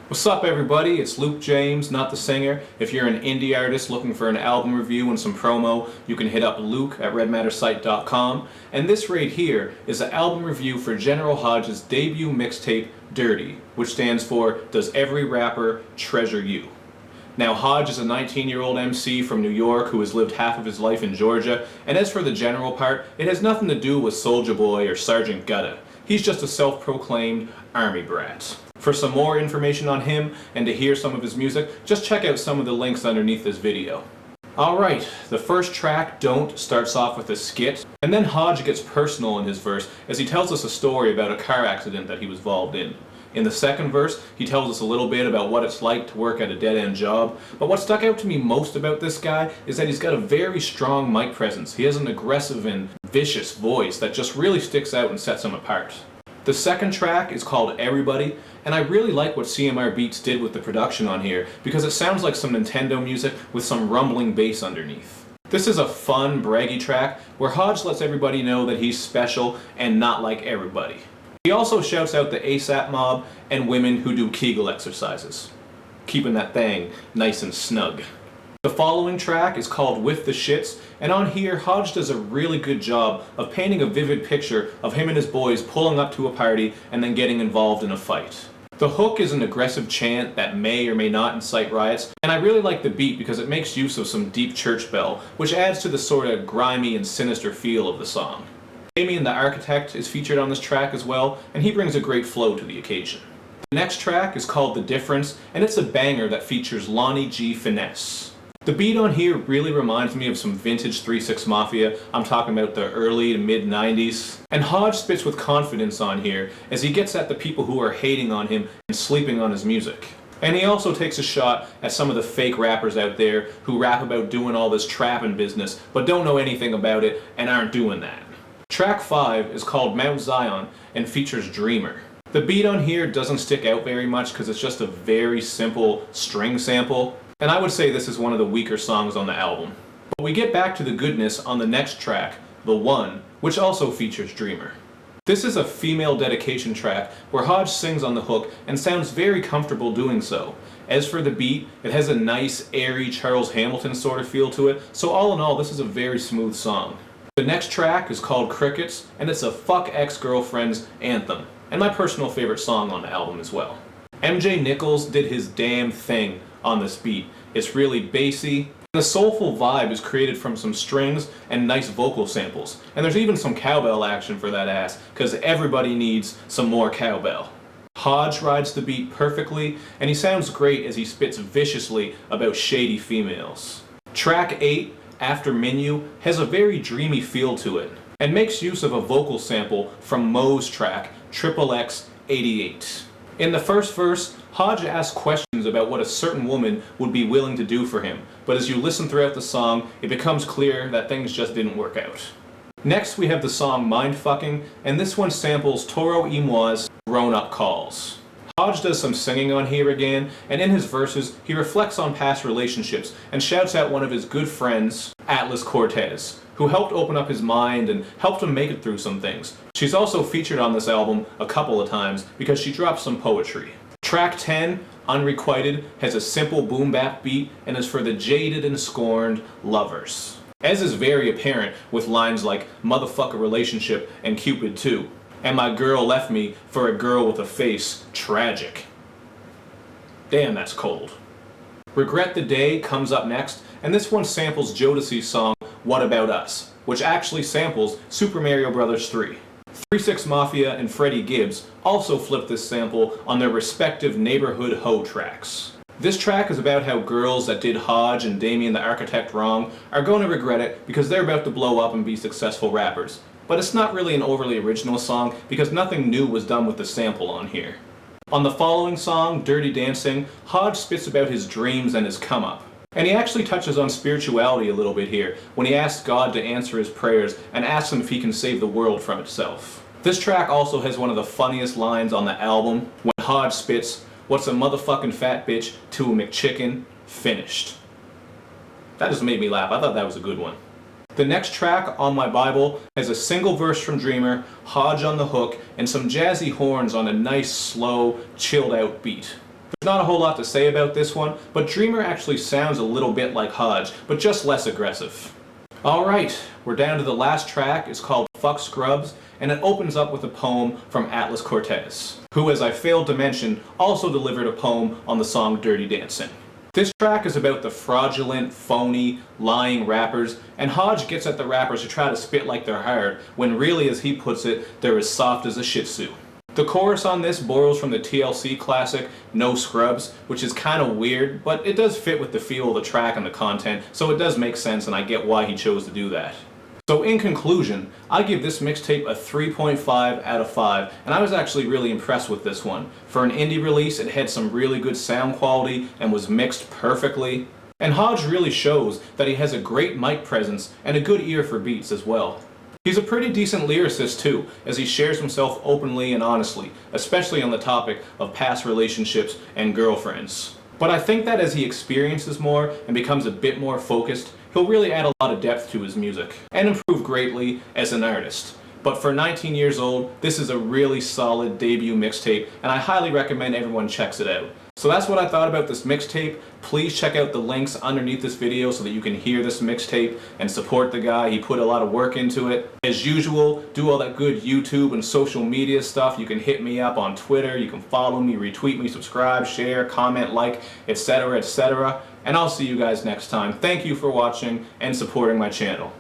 What's up everybody, it's Luke James, not the singer. If you're an indie artist looking for an album review and some promo, you can hit up Luke at redmattersite.com. And this right here is an album review for General Hadj's debut mixtape, Derty, which stands for Does Every Rapper Treasure You? Now Hadj is a 19-year-old MC from New York who has lived half of his life in Georgia, and as for the general part, it has nothing to do with Soulja Boy or Sergeant Gutta. He's just a self-proclaimed army brat. For some more information on him and to hear some of his music, just check out some of the links underneath this video. Alright, the first track, Don't, starts off with a skit, and then Hadj gets personal in his verse as he tells us a story about a car accident that he was involved in. In the second verse, he tells us a little bit about what it's like to work at a dead-end job, but what stuck out to me most about this guy is that he's got a very strong mic presence. He has an aggressive and vicious voice that just really sticks out and sets him apart. The second track is called Everybody, and I really like what CMR Beats did with the production on here because it sounds like some Nintendo music with some rumbling bass underneath. This is a fun, braggy track where Hadj lets everybody know that he's special and not like everybody. He also shouts out the ASAP mob and women who do Kegel exercises, keeping that thing nice and snug. The following track is called With the Shits, and on here Hadj does a really good job of painting a vivid picture of him and his boys pulling up to a party and then getting involved in a fight. The hook is an aggressive chant that may or may not incite riots, and I really like the beat because it makes use of some deep church bell, which adds to the sort of grimy and sinister feel of the song. Damien the Architect is featured on this track as well, and he brings a great flow to the occasion. The next track is called The Difference, and it's a banger that features Lonnie G Finesse. The beat on here really reminds me of some vintage 3-6 Mafia. I'm talking about the early to mid 90s. And Hadj spits with confidence on here as he gets at the people who are hating on him and sleeping on his music. And he also takes a shot at some of the fake rappers out there who rap about doing all this trapping business but don't know anything about it and aren't doing that. Track 5 is called Mount Zion and features Dreamer. The beat on here doesn't stick out very much because it's just a very simple string sample, and I would say this is one of the weaker songs on the album. But we get back to the goodness on the next track, The One, which also features Dreamer. This is a female dedication track where Hadj sings on the hook and sounds very comfortable doing so. As for the beat, it has a nice, airy Charles Hamilton sort of feel to it, so all in all this is a very smooth song. The next track is called Crickets, and it's a fuck ex-girlfriend's anthem, and my personal favorite song on the album as well. MJ Nichols did his damn thing on this beat. It's really bassy, and the soulful vibe is created from some strings and nice vocal samples, and there's even some cowbell action for that ass, because everybody needs some more cowbell. Hadj rides the beat perfectly, and he sounds great as he spits viciously about shady females. Track 8, After Menu, has a very dreamy feel to it, and makes use of a vocal sample from Moe's track, XXX88. In the first verse, Hadj asks questions about what a certain woman would be willing to do for him, but as you listen throughout the song, it becomes clear that things just didn't work out. Next we have the song Mindfucking, and this one samples Toro y Moi's Grown Up Calls. Hadj does some singing on here again, and in his verses, he reflects on past relationships and shouts out one of his good friends, Atlas Cortez, who helped open up his mind and helped him make it through some things. She's also featured on this album a couple of times because she dropped some poetry. Track 10, Unrequited, has a simple boom bap beat and is for the jaded and scorned lovers. As is very apparent with lines like motherfucker relationship and Cupid too. And my girl left me for a girl with a face tragic. Damn, that's cold. Regret the Day comes up next, and this one samples Jodeci's song What About Us, which actually samples Super Mario Bros. 3. 3-6 Mafia and Freddie Gibbs also flipped this sample on their respective Neighborhood Ho tracks. This track is about how girls that did Hadj and Damien the Architect wrong are going to regret it because they're about to blow up and be successful rappers. But it's not really an overly original song because nothing new was done with the sample on here. On the following song, Dirty Dancing, Hadj spits about his dreams and his come-up. And he actually touches on spirituality a little bit here when he asks God to answer his prayers and asks him if he can save the world from itself. This track also has one of the funniest lines on the album when Hadj spits, "What's a motherfucking fat bitch to a McChicken? Finished." That just made me laugh. I thought that was a good one. The next track, On My Bible, has a single verse from Dreamer, Hadj on the hook, and some jazzy horns on a nice, slow, chilled out beat. There's not a whole lot to say about this one, but Dreamer actually sounds a little bit like Hadj, but just less aggressive. Alright, we're down to the last track. It's called Fuck Scrubs, and it opens up with a poem from Atlas Cortez, who, as I failed to mention, also delivered a poem on the song Dirty Dancing. This track is about the fraudulent, phony, lying rappers, and Hadj gets at the rappers who try to spit like they're hard, when really, as he puts it, they're as soft as a shih tzu. The chorus on this borrows from the TLC classic No Scrubs, which is kind of weird, but it does fit with the feel of the track and the content, so it does make sense and I get why he chose to do that. So in conclusion, I give this mixtape a 3.5 out of 5, and I was actually really impressed with this one. For an indie release, it had some really good sound quality and was mixed perfectly. And Hadj really shows that he has a great mic presence and a good ear for beats as well. He's a pretty decent lyricist too, as he shares himself openly and honestly, especially on the topic of past relationships and girlfriends. But I think that as he experiences more and becomes a bit more focused, he'll really add a lot of depth to his music, and improve greatly as an artist. But for 19 years old, this is a really solid debut mixtape, and I highly recommend everyone checks it out. So that's what I thought about this mixtape. Please check out the links underneath this video so that you can hear this mixtape and support the guy. He put a lot of work into it. As usual, do all that good YouTube and social media stuff. You can hit me up on Twitter, you can follow me, retweet me, subscribe, share, comment, like, etc., etc. And I'll see you guys next time. Thank you for watching and supporting my channel.